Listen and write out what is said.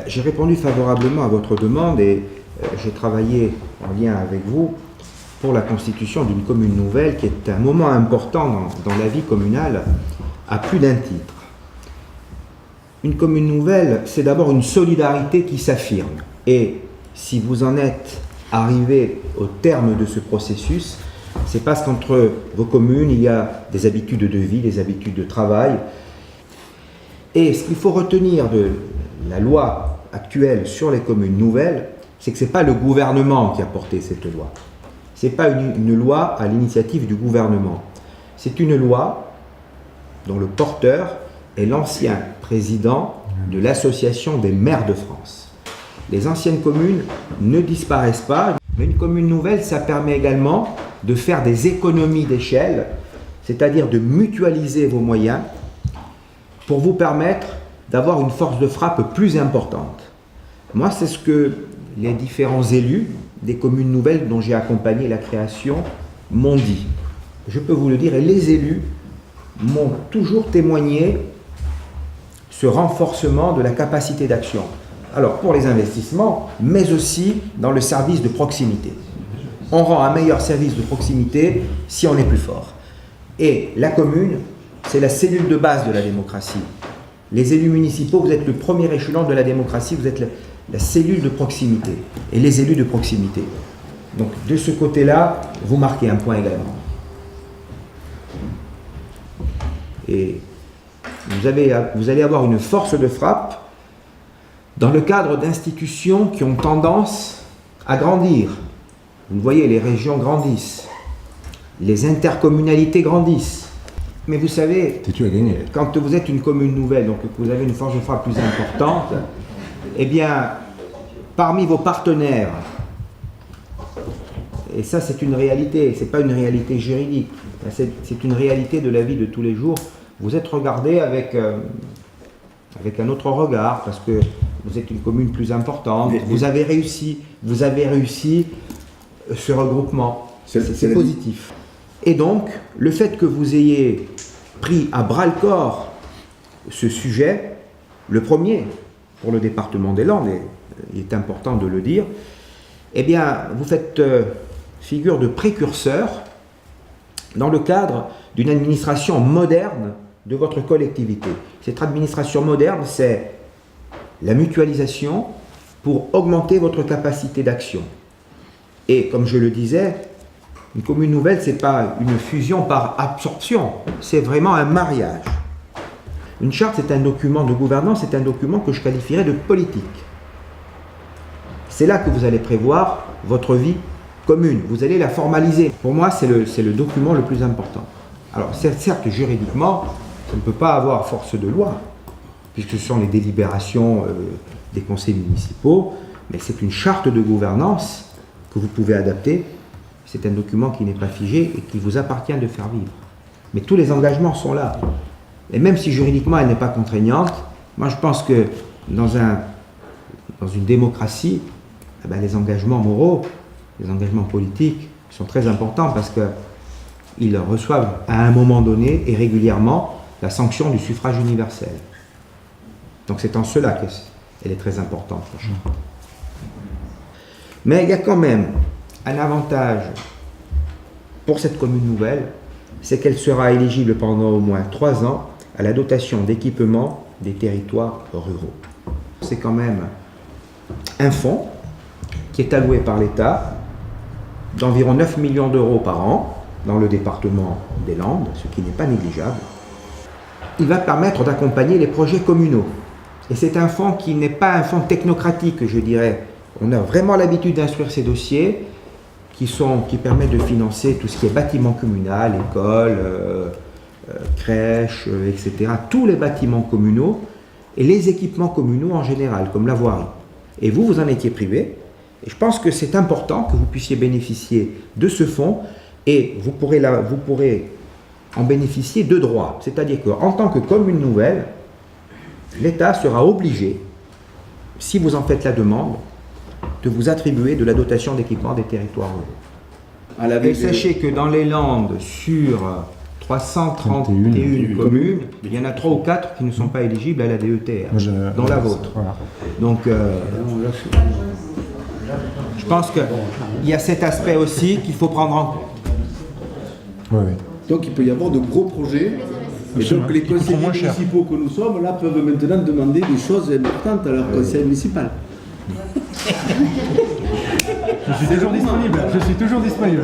J'ai répondu favorablement à votre demande et j'ai travaillé en lien avec vous pour la constitution d'une commune nouvelle qui est un moment important dans la vie communale à plus d'un titre. Une commune nouvelle, c'est d'abord une solidarité qui s'affirme. Et si vous en êtes arrivé au terme de ce processus, c'est parce qu'entre vos communes, il y a des habitudes de vie, des habitudes de travail. Et ce qu'il faut retenir de la loi actuelle sur les communes nouvelles, c'est que ce n'est pas le gouvernement qui a porté cette loi. Ce n'est pas une loi à l'initiative du gouvernement. C'est une loi dont le porteur est l'ancien président de l'Association des maires de France. Les anciennes communes ne disparaissent pas, mais une commune nouvelle, ça permet également de faire des économies d'échelle, c'est-à-dire de mutualiser vos moyens pour vous permettre d'avoir une force de frappe plus importante. Moi, c'est ce que les différents élus des communes nouvelles dont j'ai accompagné la création m'ont dit. Je peux vous le dire, et les élus m'ont toujours témoigné ce renforcement de la capacité d'action. Alors, pour les investissements, mais aussi dans le service de proximité. On rend un meilleur service de proximité si on est plus fort. Et la commune, c'est la cellule de base de la démocratie. Les élus municipaux, vous êtes le premier échelon de la démocratie, vous êtes la cellule de proximité. Et les élus de proximité. Donc, de ce côté-là, vous marquez un point également. Et vous allez avoir une force de frappe dans le cadre d'institutions qui ont tendance à grandir. Vous voyez, les régions grandissent, les intercommunalités grandissent. Mais vous savez, quand vous êtes une commune nouvelle, donc que vous avez une force de frappe plus importante, eh bien, parmi vos partenaires, et ça c'est une réalité, c'est pas une réalité juridique, c'est une réalité de la vie de tous les jours, vous êtes regardé avec un autre regard, parce que vous êtes une commune plus importante, vous avez réussi ce regroupement, c'est positif. Et donc, le fait que vous ayez pris à bras-le-corps ce sujet, le premier pour le département des Landes, et il est important de le dire, eh bien, vous faites figure de précurseur dans le cadre d'une administration moderne de votre collectivité. Cette administration moderne, c'est la mutualisation pour augmenter votre capacité d'action. Et comme je le disais, une commune nouvelle, ce n'est pas une fusion par absorption, c'est vraiment un mariage. Une charte, c'est un document de gouvernance, c'est un document que je qualifierais de politique. C'est là que vous allez prévoir votre vie commune, vous allez la formaliser. Pour moi, c'est le document le plus important. Alors, certes, juridiquement, ça ne peut pas avoir force de loi, puisque ce sont les délibérations des conseils municipaux, mais c'est une charte de gouvernance que vous pouvez adapter. C'est un document qui n'est pas figé et qu'il vous appartient de faire vivre. Mais tous les engagements sont là. Et même si juridiquement elle n'est pas contraignante, moi je pense que dans une démocratie, eh bien, les engagements moraux, les engagements politiques sont très importants parce qu'ils reçoivent à un moment donné et régulièrement la sanction du suffrage universel. Donc c'est en cela qu'elle est très importante. Mais il y a quand même un avantage pour cette commune nouvelle, c'est qu'elle sera éligible pendant au moins 3 ans à la dotation d'équipement des territoires ruraux. C'est quand même un fonds qui est alloué par l'État d'environ 9 millions d'euros par an dans le département des Landes, ce qui n'est pas négligeable. Il va permettre d'accompagner les projets communaux. Et c'est un fonds qui n'est pas un fonds technocratique, je dirais. On a vraiment l'habitude d'instruire ces dossiers qui permettent de financer tout ce qui est bâtiment communal, école, crèche, etc. Tous les bâtiments communaux et les équipements communaux en général, comme la voirie. Et vous en étiez privé. Et je pense que c'est important que vous puissiez bénéficier de ce fonds et vous pourrez en bénéficier de droit. C'est-à-dire qu'en tant que commune nouvelle, l'État sera obligé, si vous en faites la demande, de vous attribuer de la dotation d'équipement des territoires ruraux. Et sachez que dans les Landes, sur 331 communes, il y en a 3 ou 4 qui ne sont pas éligibles à la DETR, dont la vôtre. Voilà. Donc, je pense qu'il y a cet aspect aussi qu'il faut prendre en compte. Oui, oui. Donc il peut y avoir de gros projets. Et donc les conseillers municipaux que nous sommes là peuvent maintenant demander des choses importantes à leur conseil municipal. Je suis toujours disponible.